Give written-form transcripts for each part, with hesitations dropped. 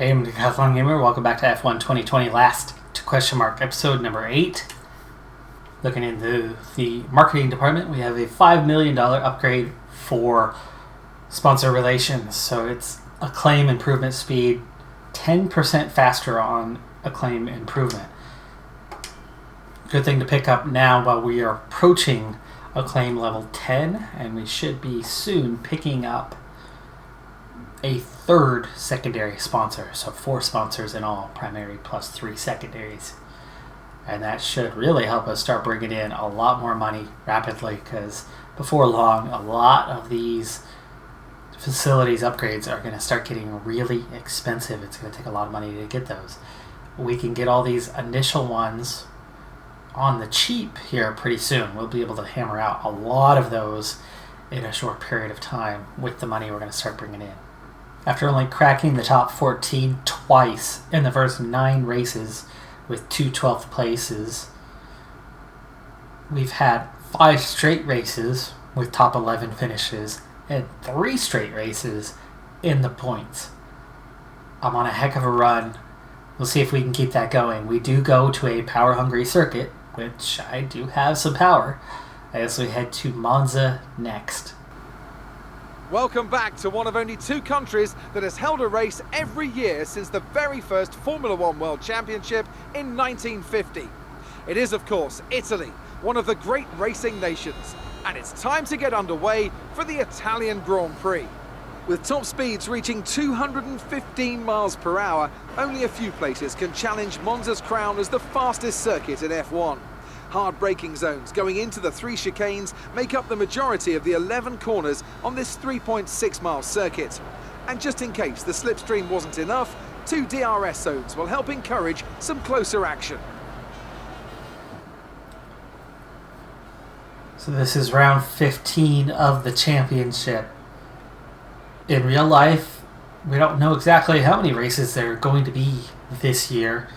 Hey, I'm Decathlon Gamer. Welcome back to F1 2020 Last to Question Mark, episode number 8. Looking into the marketing department, we have a $5 million upgrade for sponsor relations. So it's acclaim improvement speed, 10% faster on acclaim improvement. Good thing to pick up now while we are approaching acclaim level 10, and we should be soon picking up a third secondary sponsor, so 4 sponsors in all, primary plus 3 secondaries, and that should really help us start bringing in a lot more money rapidly, because before long a lot of these facilities upgrades are going to start getting really expensive. It's going to take a lot of money to get those. We can get all these initial ones on the cheap here pretty soon. We'll be able to hammer out a lot of those in a short period of time with the money we're going to start bringing in. After only cracking the top 14 twice in the first 9 races with 2 12th places, we've had 5 straight races with top 11 finishes and 3 straight races in the points. I'm on a heck of a run. We'll see if we can keep that going. We do go to a power-hungry circuit, which I do have some power, as we head to Monza next. Welcome back to one of only 2 countries that has held a race every year since the very first Formula One World Championship in 1950. It is, of course, Italy, one of the great racing nations, and it's time to get underway for the Italian Grand Prix. With top speeds reaching 215 miles per hour, only a few places can challenge Monza's crown as the fastest circuit in F1. Hard braking zones going into the 3 chicanes make up the majority of the 11 corners on this 3.6 mile circuit. And just in case the slipstream wasn't enough, 2 DRS zones will help encourage some closer action. So this is round 15 of the championship. In real life, we don't know exactly how many races there are going to be this year.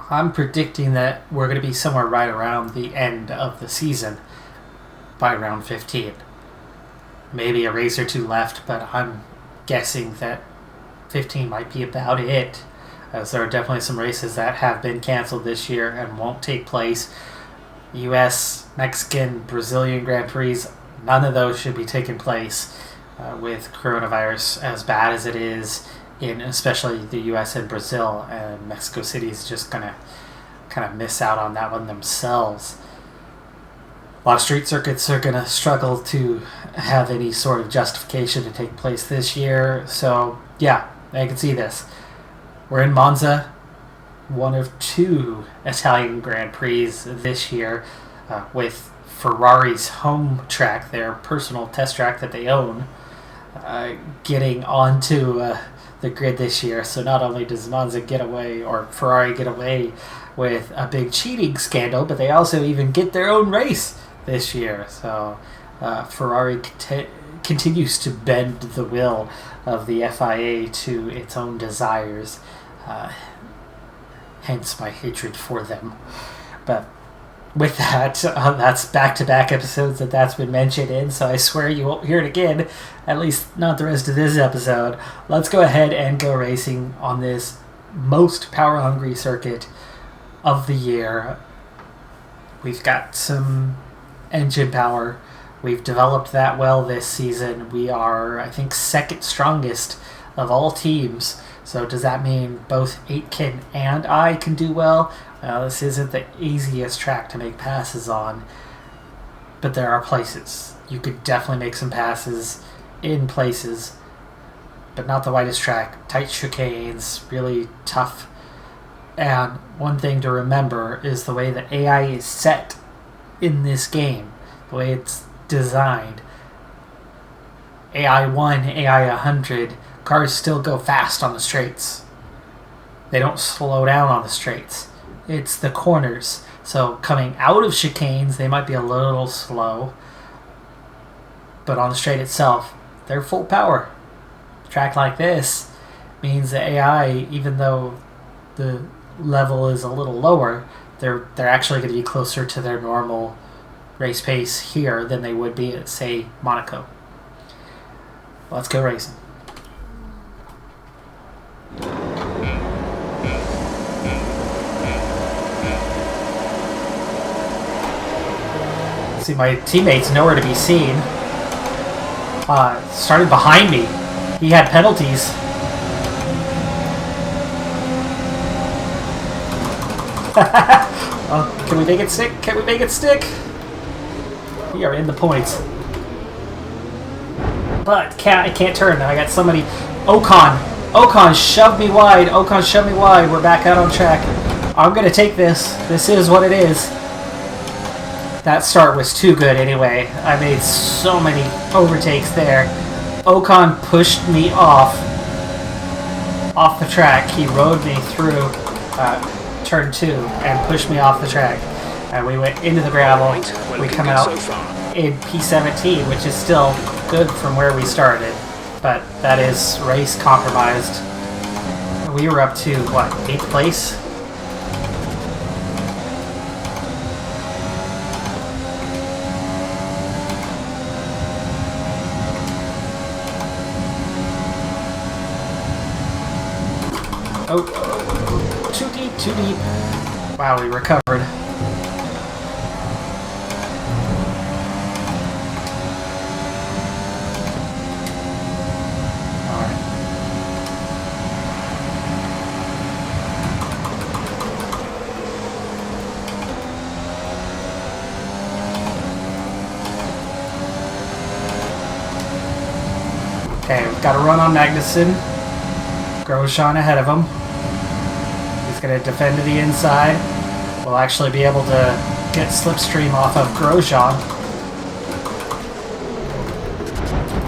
I'm predicting that we're going to be somewhere right around the end of the season by round 15. Maybe a race or 2 left, but I'm guessing that 15 might be about it, as there are definitely some races that have been canceled this year and won't take place. US, Mexican, Brazilian Grand Prix, none of those should be taking place with coronavirus as bad as it is in especially the US and Brazil, and Mexico City is just gonna kind of miss out on that one themselves. A lot of street circuits are gonna struggle to have any sort of justification to take place this year, so yeah, I can see this. We're in Monza, one of 2 Italian Grand Prix this year, with Ferrari's home track, their personal test track that they own, getting onto the grid this year. So not only does Monza get away, or Ferrari get away with a big cheating scandal, but they also even get their own race this year. So Ferrari continues to bend the will of the FIA to its own desires, hence my hatred for them. But with that, that's back-to-back episodes that's been mentioned in, so I swear you won't hear it again, at least not the rest of this episode. Let's go ahead and go racing on this most power-hungry circuit of the year. We've got some engine power. We've developed that well this season. We are, I think, 2nd strongest of all teams. So does that mean both Aitken and I can do well? This isn't the easiest track to make passes on, but there are places. You could definitely make some passes in places, but not the widest track. Tight chicanes, really tough. And one thing to remember is the way that AI is set in this game, the way it's designed. AI 1, AI 100, cars still go fast on the straights. They don't slow down on the straights. It's the corners. So coming out of chicanes, they might be a little slow, but on the straight itself, they're full power. A track like this means that AI, even though the level is a little lower, they're actually going to be closer to their normal race pace here than they would be at, say, Monaco. Let's go racing. See, my teammate's nowhere to be seen. Started behind me. He had penalties. Oh, can we make it stick? Can we make it stick? We are in the points. But I can't turn. I got somebody. Ocon shoved me wide. Ocon shoved me wide. We're back out on track. I'm going to take this. This is what it is. That start was too good anyway. I made so many overtakes there. Ocon pushed me off the track. He rode me through turn 2 and pushed me off the track. And we went into the gravel. We come out in P17, which is still good from where we started. But that is race compromised. We were up to, what, 8th place? Oh, too deep, too deep. Wow, we recovered. Alright. Okay, we've got to run on Magnussen. Grosjean ahead of him. He's going to defend to the inside. We'll actually be able to get slipstream off of Grosjean.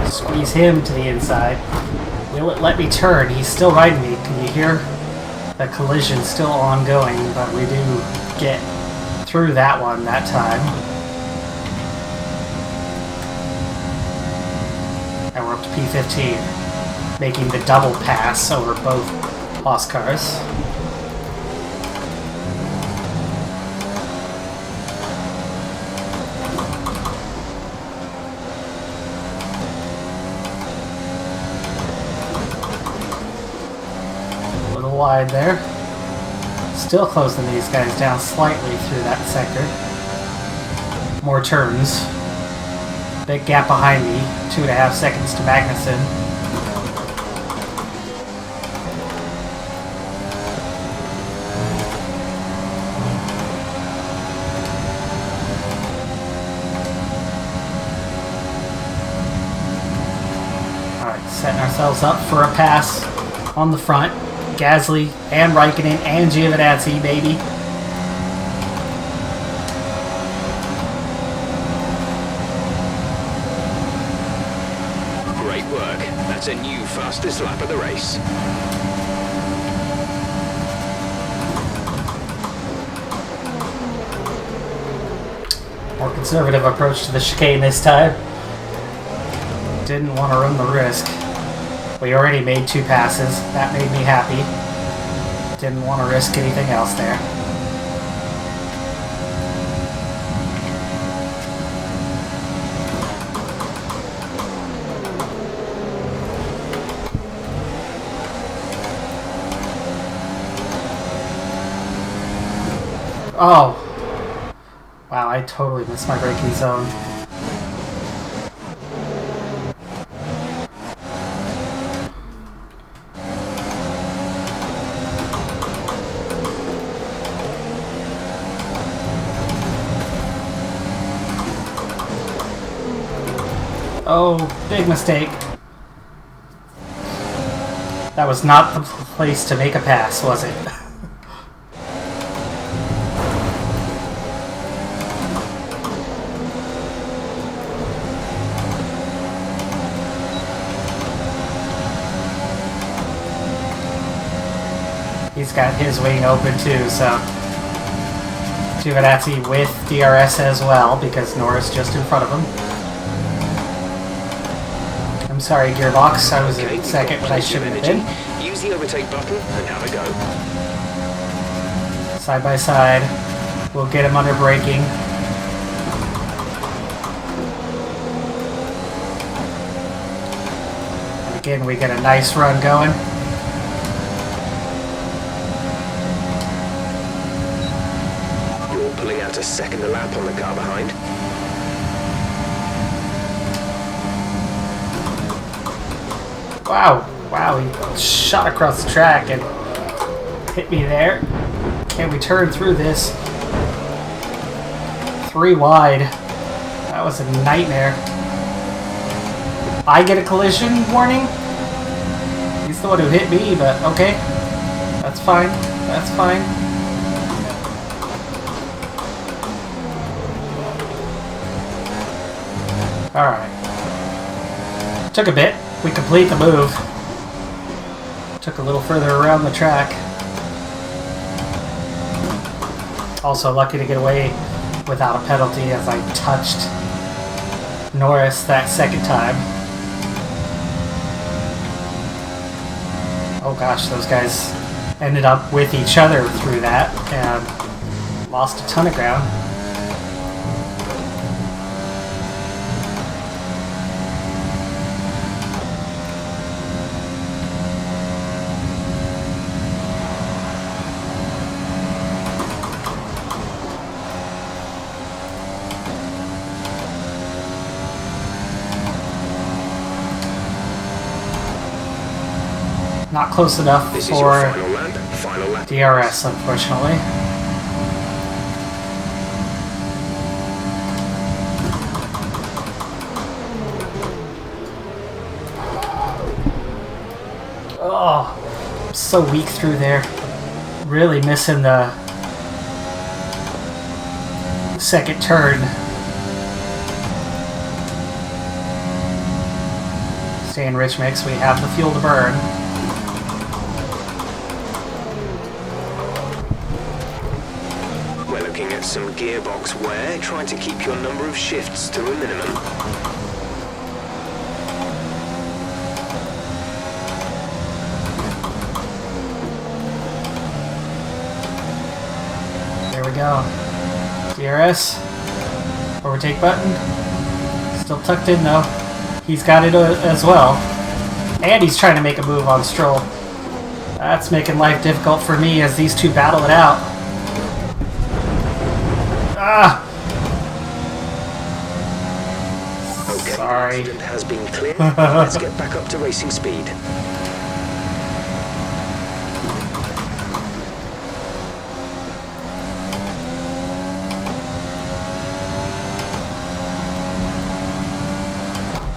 Squeeze him to the inside. Will it let me turn? He's still riding me. Can you hear the collision still ongoing? But we do get through that one that time. And we're up to P15. Making the double pass over both Haas cars. A little wide there. Still closing these guys down slightly through that sector. More turns. Big gap behind me. 2.5 seconds to Magnussen. Setting ourselves up for a pass on the front. Gasly and Raikkonen and Giovinazzi, baby. Great work. That's a new fastest lap of the race. More conservative approach to the chicane this time. Didn't want to run the risk. We already made 2 passes. That made me happy. Didn't want to risk anything else there. Oh. Wow, I totally missed my braking zone. Oh, big mistake. That was not the place to make a pass, was it? He's got his wing open too, so Giovinazzi with DRS as well, because Norris just in front of him. I'm sorry, Gearbox. I was in second when I shouldn't have been. Use the overtake button and have a go. Side by side. We'll get him under braking. And again, we get a nice run going. You're pulling out a second lap on the car behind. Wow, he shot across the track and hit me there. Can we turn through this? 3 wide. That was a nightmare. I get a collision warning? He's the one who hit me, but okay. That's fine. That's fine. Alright. Took a bit. We complete the move. Took a little further around the track. Also lucky to get away without a penalty as I touched Norris that second time. Oh gosh, those guys ended up with each other through that and lost a ton of ground. Not close enough This is for your final lap. Final lap. DRS, unfortunately. Oh, I'm so weak through there. Really missing the second turn. Stay in rich mix, we have the fuel to burn. We're looking at some gearbox wear, trying to keep your number of shifts to a minimum. There we go. DRS. Overtake button. Still tucked in though. He's got it as well. And he's trying to make a move on Stroll. That's making life difficult for me as these two battle it out. Ah! Okay, Sorry. the accident has been cleared. Let's get back up to racing speed.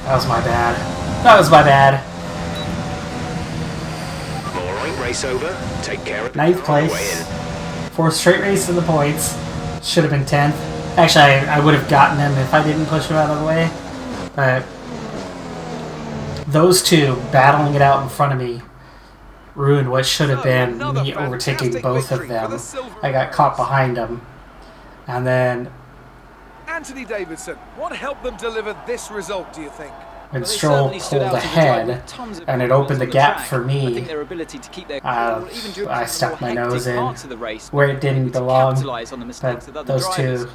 That was my bad. That was my bad. Alright, race over. Take care of the Ninth car on the place. way in. 4th straight race in the points. Should have been 10th. Actually, I would have gotten him if I didn't push him out of the way. But those two battling it out in front of me ruined what should have been me overtaking both of them. I got caught behind them. And then Anthony Davidson, what helped them deliver this result, do you think? when Stroll pulled ahead and it opened the gap for me, I stuck my nose in where it didn't belong. But those two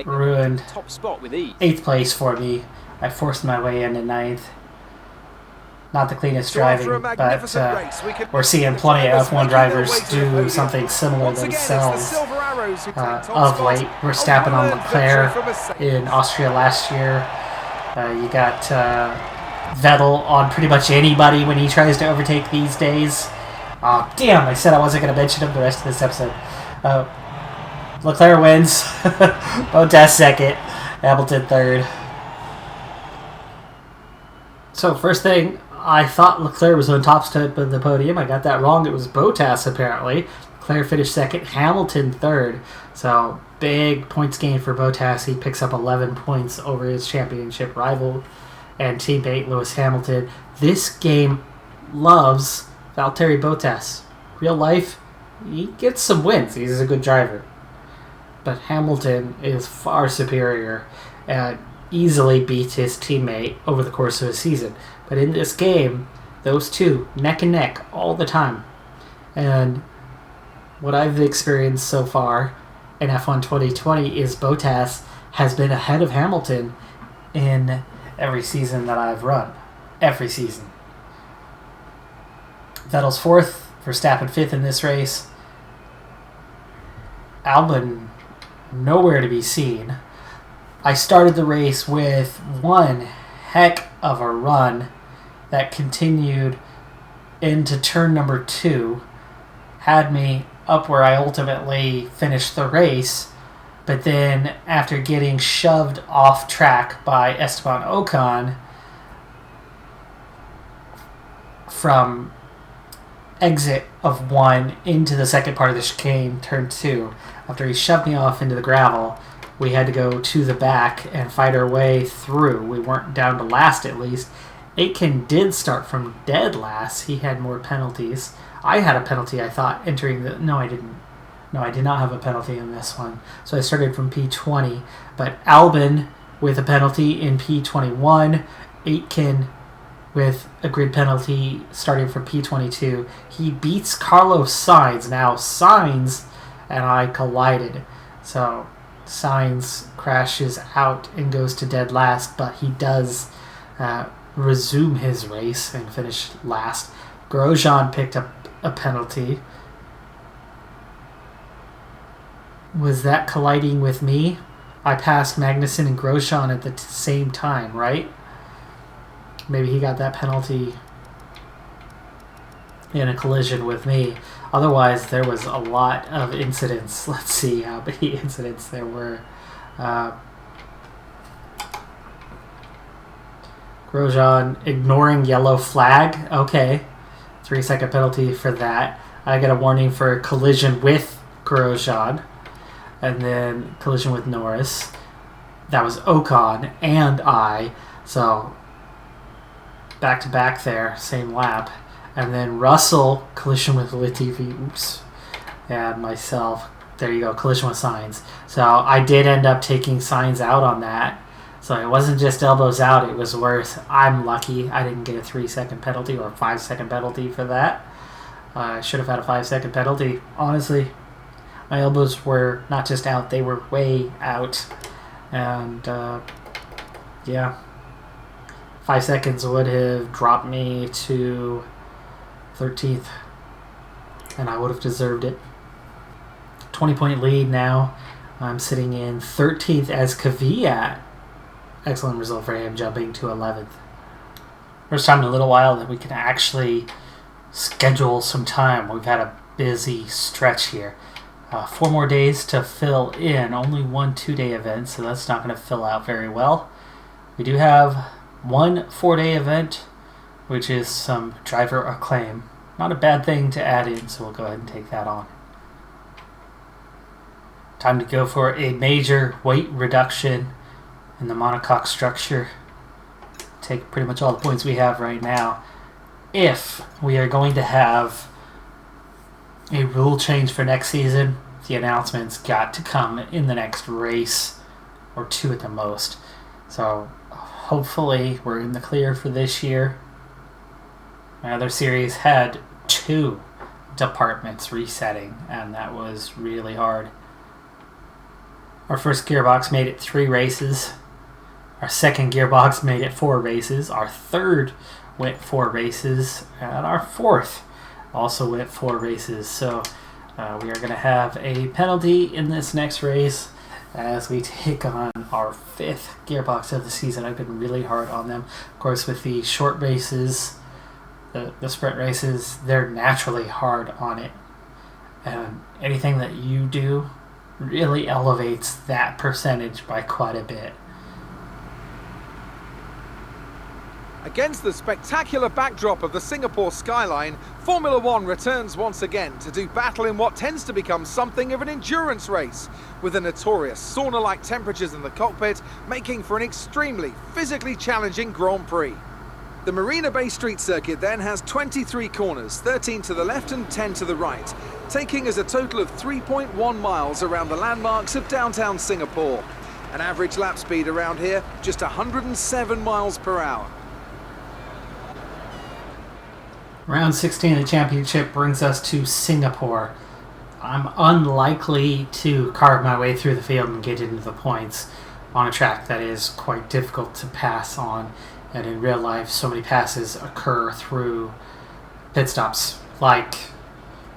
ruined 8th place for me. I forced my way into 9th. Not the cleanest driving, but we're seeing plenty of F1 drivers do something similar themselves. Of late, we're stepping on Leclerc in Austria last year. You got Vettel on pretty much anybody when he tries to overtake these days. Damn, I said I wasn't going to mention him the rest of this episode. Leclerc wins. Bottas second. Hamilton third. So first thing, I thought Leclerc was on top step of the podium. I got that wrong. It was Bottas apparently. Leclerc finished second. Hamilton third. So big points gain for Bottas. He picks up 11 points over his championship rival and teammate Lewis Hamilton. This game loves Valtteri Bottas. Real life, he gets some wins. He's a good driver. But Hamilton is far superior and easily beats his teammate over the course of a season. But in this game, those two, neck and neck all the time. And what I've experienced so far in F1 2020 is Bottas has been ahead of Hamilton in every season that I've run. Every season. Vettel's 4th, Verstappen 5th in this race. Albon nowhere to be seen. I started the race with one heck of a run that continued into turn number 2 had me up where I ultimately finished the race. But then after getting shoved off track by Esteban Ocon from exit of 1 into the second part of the chicane, turn 2, after he shoved me off into the gravel, we had to go to the back and fight our way through. We weren't down to last, at least. Aitken did start from dead last. He had more penalties. I had a penalty, I thought, entering the... No, I didn't. No, I did not have a penalty in this one. So I started from P20. But Albin with a penalty in P21. Aitken with a grid penalty starting from P22. He beats Carlos Sainz. Now, Sainz and I collided. So Sainz crashes out and goes to dead last, but he does resume his race and finish last. Grosjean picked up a penalty. Was that colliding with me? I passed Magnussen and Grosjean at the same time, right? Maybe he got that penalty in a collision with me. Otherwise, there was a lot of incidents. Let's see how many incidents there were. Grosjean ignoring yellow flag. Okay. 3-second penalty for that. I got a warning for collision with Grosjean. And then collision with Norris. That was Ocon and I. So, back to back there. Same lap. And then Russell, collision with Latifi. Oops. And myself. There you go. Collision with Sainz. So, I did end up taking Sainz out on that. So it wasn't just elbows out, it was worse. I'm lucky I didn't get a 3-second penalty or a 5-second penalty for that. I should have had a 5-second penalty. Honestly, my elbows were not just out, they were way out. And, yeah. 5 seconds would have dropped me to 13th. And I would have deserved it. 20-point lead now. I'm sitting in 13th as Kvyat. Excellent result for him, jumping to 11th. First time in a little while that we can actually schedule some time. We've had a busy stretch here. 4 more days to fill in. Only 1 2-day event, so that's not going to fill out very well. We do have 1 4-day event, which is some driver acclaim. Not a bad thing to add in, so we'll go ahead and take that on. Time to go for a major weight reduction in the monocoque structure. Take pretty much all the points we have right now. If we are going to have a rule change for next season, the announcement's got to come in the next race or 2 at the most. So hopefully we're in the clear for this year. My other series had 2 departments resetting, and that was really hard. Our first gearbox made it 3 races. Our second gearbox made it 4 races. Our third went 4 races. And our fourth also went 4 races. So we are going to have a penalty in this next race as we take on our 5th gearbox of the season. I've been really hard on them. Of course, with the short races, the sprint races, they're naturally hard on it. And anything that you do really elevates that percentage by quite a bit. Against the spectacular backdrop of the Singapore skyline, Formula One returns once again to do battle in what tends to become something of an endurance race, with the notorious sauna-like temperatures in the cockpit making for an extremely physically challenging Grand Prix. The Marina Bay Street Circuit then has 23 corners, 13 to the left and 10 to the right, taking us a total of 3.1 miles around the landmarks of downtown Singapore. An average lap speed around here, just 107 miles per hour. Round 16 of the championship brings us to Singapore. I'm unlikely to carve my way through the field and get into the points on a track that is quite difficult to pass on. And in real life, so many passes occur through pit stops, like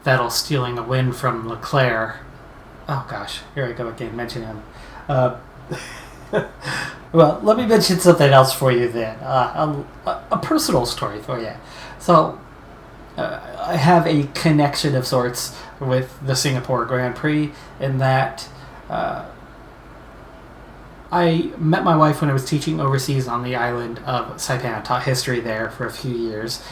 Vettel stealing a win from Leclerc. Oh gosh, here I go again, mentioning him. Well, let me mention something else for you then. A personal story for you. So, I have a connection of sorts with the Singapore Grand Prix in that I met my wife when I was teaching overseas on the island of Saipan. I taught history there for a few years.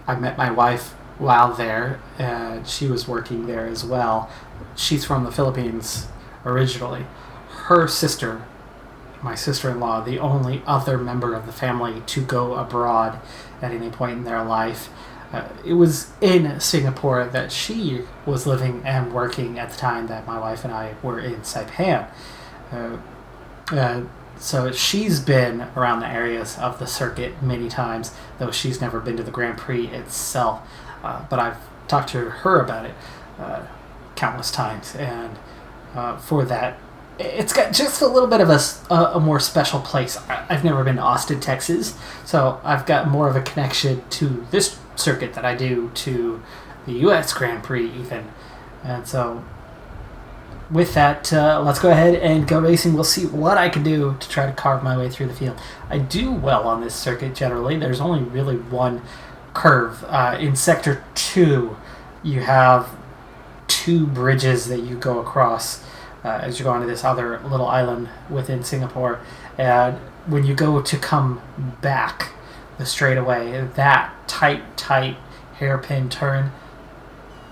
I met my wife while there, and she was working there as well. She's from the Philippines originally. Her sister, my sister-in-law, the only other member of the family to go abroad at any point in their life, it was in Singapore that she was living and working at the time that my wife and I were in Saipan. So she's been around the areas of the circuit many times, though she's never been to the Grand Prix itself. But I've talked to her about it countless times, and for that, it's got just a little bit of a more special place. I've never been to Austin, Texas, so I've got more of a connection to this circuit that I do to the U.S. Grand Prix even. And so with that, let's go ahead and go racing. We'll see what I can do to try to carve my way through the field. I do well on this circuit generally. There's only really one curve. In Sector 2, you have 2 bridges that you go across as you go onto this other little island within Singapore. And when you go to come back the straightaway, that tight hairpin turn,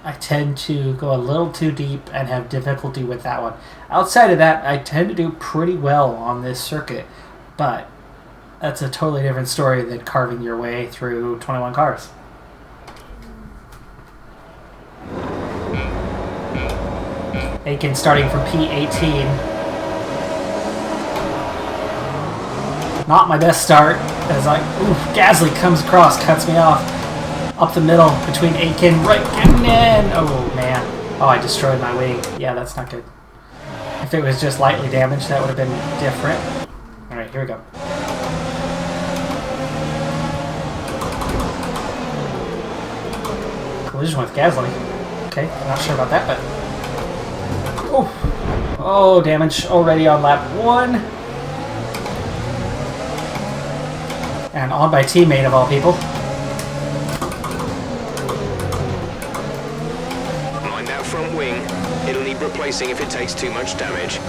I tend to go a little too deep and have difficulty with that one. Outside of that, I tend to do pretty well on this circuit, but that's a totally different story than carving your way through 21 cars. Aiken starting from P18. Not my best start, as Gasly comes across, cuts me off. Up the middle between Aiken, right, and then, oh man. Oh, I destroyed my wing. Yeah, that's not good. If it was just lightly damaged, that would have been different. Alright, here we go. Collision with Gasly. Okay, not sure about that, but... Oh, damage already on lap 1. And on by teammate of all people. Mind that front wing. It'll need replacing if it takes too much damage.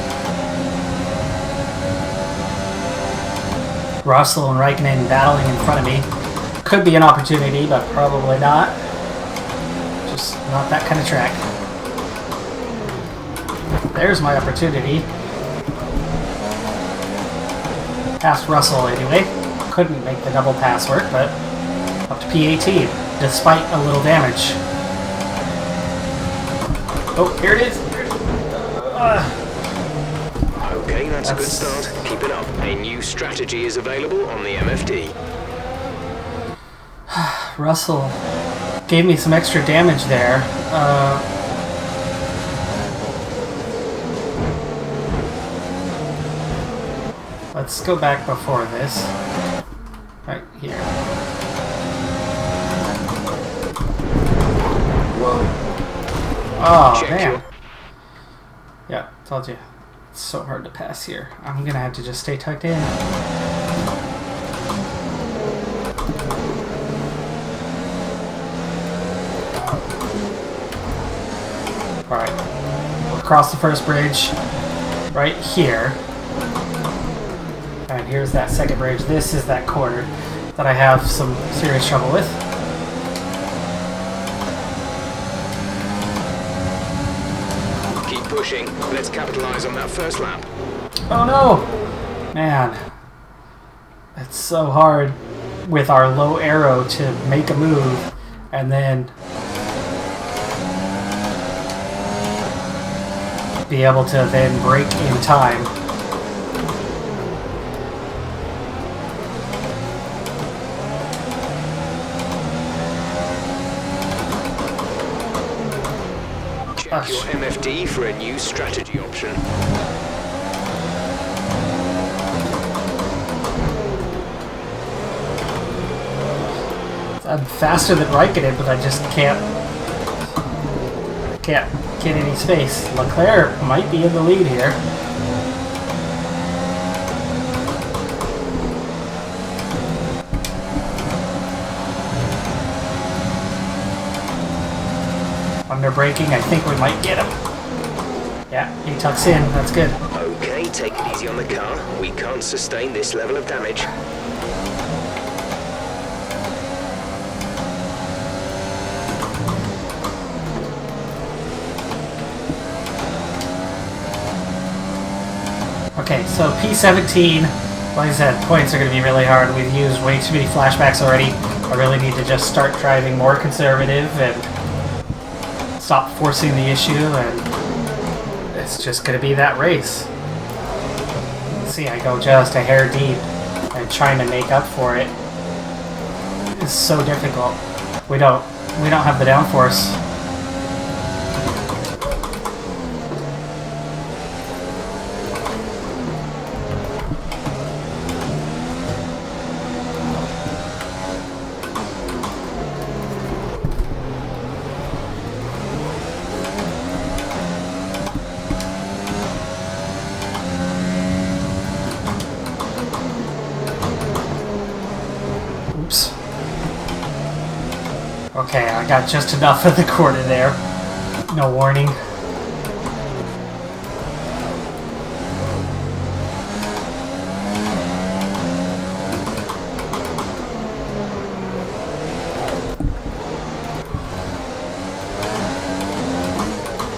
Russell and Raikkonen battling in front of me. Could be an opportunity, but probably not. Just not that kind of track. There's my opportunity. Past Russell anyway. Couldn't make the double pass work, but up to P18, despite a little damage. Oh, here it is. Okay, that's a good start. Keep it up. A new strategy is available on the MFD. Russell gave me some extra damage there. Let's go back before this. Right here. Whoa. Oh, man. Yeah, told you. It's so hard to pass here. I'm gonna have to just stay tucked in. Alright. We'll cross the first bridge right here. And here's that second bridge. This is that corner that I have some serious trouble with. Keep pushing. Let's capitalize on that first lap. Oh no! Man. It's so hard with our low arrow to make a move and then be able to then brake in time. Check your MFD for a new strategy option. I'm faster than Raikkonen, but I just can't get any space. Leclerc might be in the lead here. Under braking, I think we might get him. Yeah, he tucks in. That's good. Okay, take it easy on the car. We can't sustain this level of damage. Okay, so P17, like I said, points are going to be really hard. We've used way too many flashbacks already. I really need to just start driving more conservative and stop forcing the issue, and it's just going to be that race. See, I go just a hair deep, and trying to make up for it is so difficult. We don't have the downforce. Oops. Okay, I got just enough of the corner there. No warning.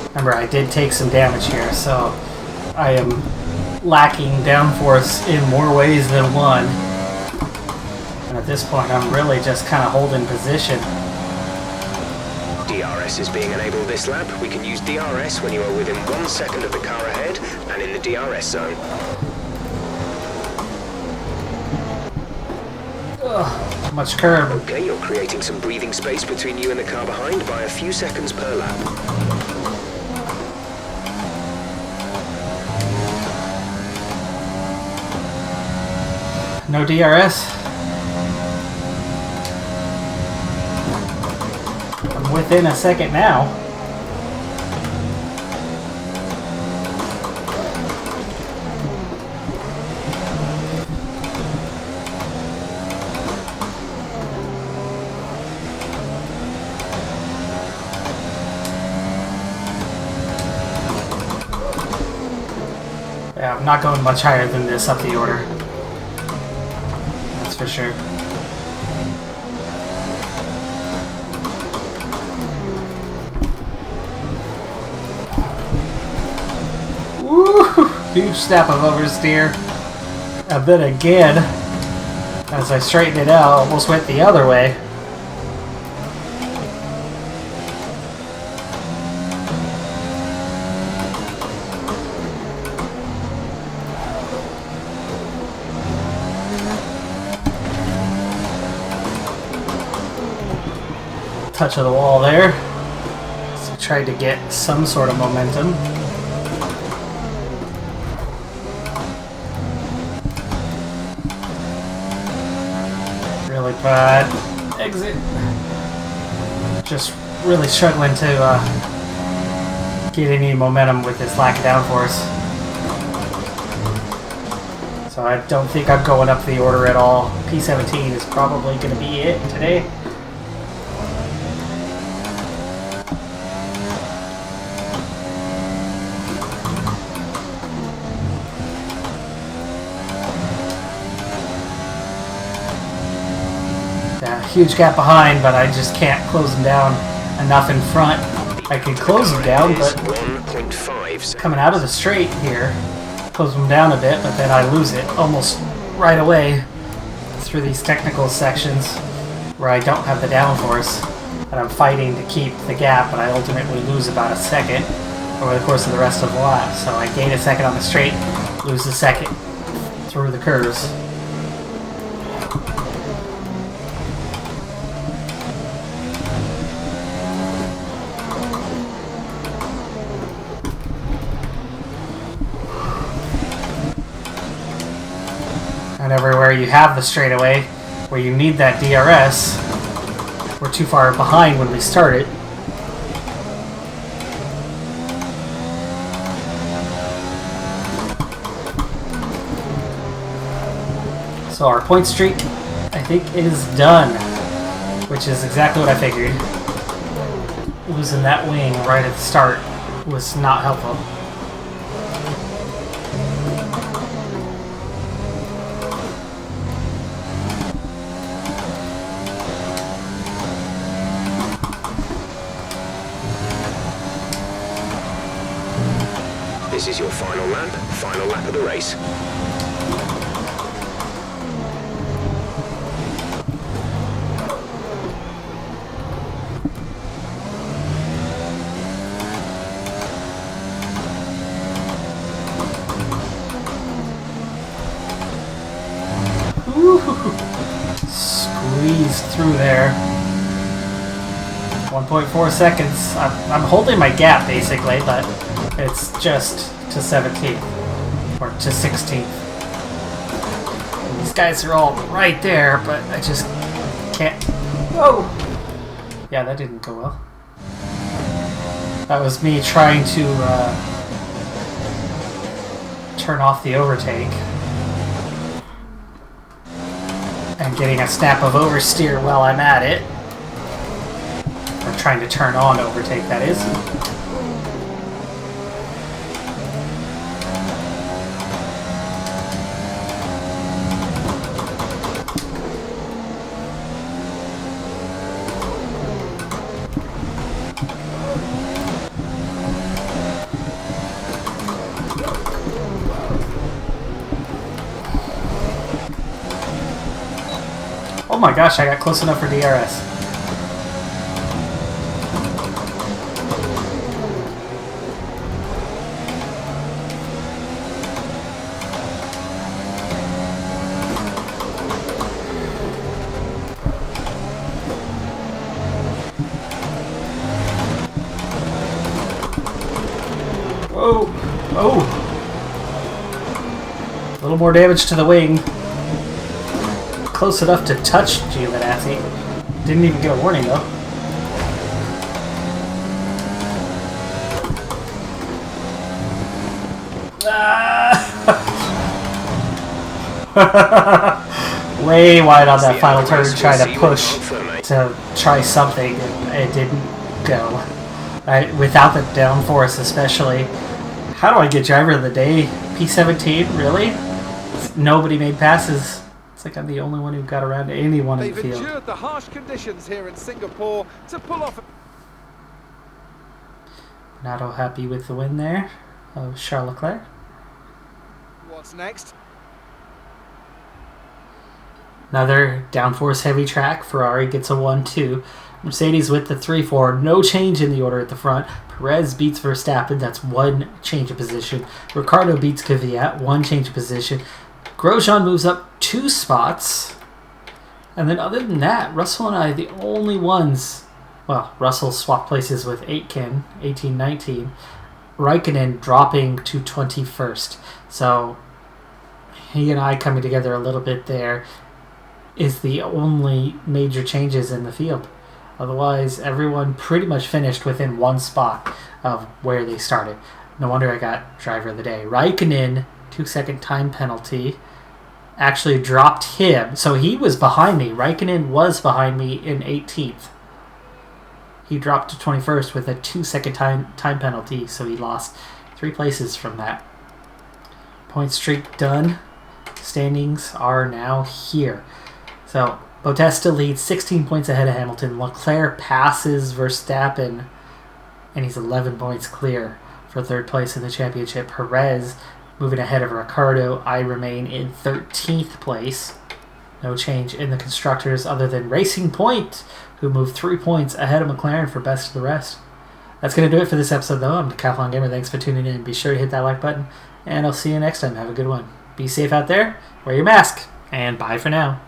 Remember, I did take some damage here, so I am lacking downforce in more ways than one. And at this point, I'm really just kind of holding position. DRS is being enabled this lap. We can use DRS when you are within 1 second of the car ahead and in the DRS zone. Ugh, much curb. Okay, you're creating some breathing space between you and the car behind by a few seconds per lap. No DRS. I'm within a second now. Yeah, I'm not going much higher than this up the order. For sure. Woo! Huge snap of oversteer. And then again, as I straighten it out, almost went the other way. Touch of the wall there. So tried to get some sort of momentum. Really bad exit. Just really struggling to get any momentum with this lack of downforce. So I don't think I'm going up the order at all. P17 is probably going to be it today. Huge gap behind, but I just can't close them down enough in front. I can close them down, but coming out of the straight here, close them down a bit, but then I lose it almost right away through these technical sections where I don't have the downforce, and I'm fighting to keep the gap, but I ultimately lose about a second over the course of the rest of the lap. So I gain a second on the straight, lose a second through the curves. And everywhere you have the straightaway, where you need that DRS, we're too far behind when we start it. So our point streak, I think, is done, which is exactly what I figured. losing that wing right at the start was not helpful. This is your final lap of the race. Squeezed through there. 1.4 seconds. I'm holding my gap basically, but it's just to 17th or to 16th. And these guys are all right there, but I just can't. Whoa! Yeah, that didn't go well. That was me trying to turn off the overtake and getting a snap of oversteer while I'm at it. Or trying to turn on overtake, that is. Oh my gosh, I got close enough for DRS. Oh! Oh! A little more damage to the wing. Close enough to touch Giovinazzi. Didn't even get a warning though. Way wide on that final turn, trying to push to try something, and it didn't go. Without the downforce especially. How do I get driver of the day? P17? Really? Nobody made passes. It's like I'm the only one who got around to anyone in the field. They've endured the harsh conditions here in Singapore to pull off. Not all happy with the win there of Charles Leclerc. What's next? Another downforce heavy track. Ferrari gets a 1-2. Mercedes with the 3-4. No change in the order at the front. Perez beats Verstappen. That's one change of position. Ricciardo beats Kvyat. One change of position. Grosjean moves up 2 spots. And then other than that, Russell and I are the only ones. Well, Russell swapped places with Aitken, 18-19. Raikkonen dropping to 21st. So he and I coming together a little bit there is the only major changes in the field. Otherwise, everyone pretty much finished within 1 spot of where they started. No wonder I got driver of the day. Raikkonen, 2-second time penalty, actually dropped him. So he was behind me. Raikkonen was behind me in 18th. He dropped to 21st with a 2-second time penalty, so he lost 3 places from that. Point streak done. Standings are now here. So Bottas still leads 16 points ahead of Hamilton. Leclerc passes Verstappen, and he's 11 points clear for 3rd place in the championship. Perez moving ahead of Ricciardo. I remain in 13th place. No change in the constructors other than Racing Point, who moved 3 points ahead of McLaren for best of the rest. That's going to do it for this episode, though. I'm Decathlon Gamer. Thanks for tuning in. Be sure to hit that like button, and I'll see you next time. Have a good one. Be safe out there. Wear your mask, and bye for now.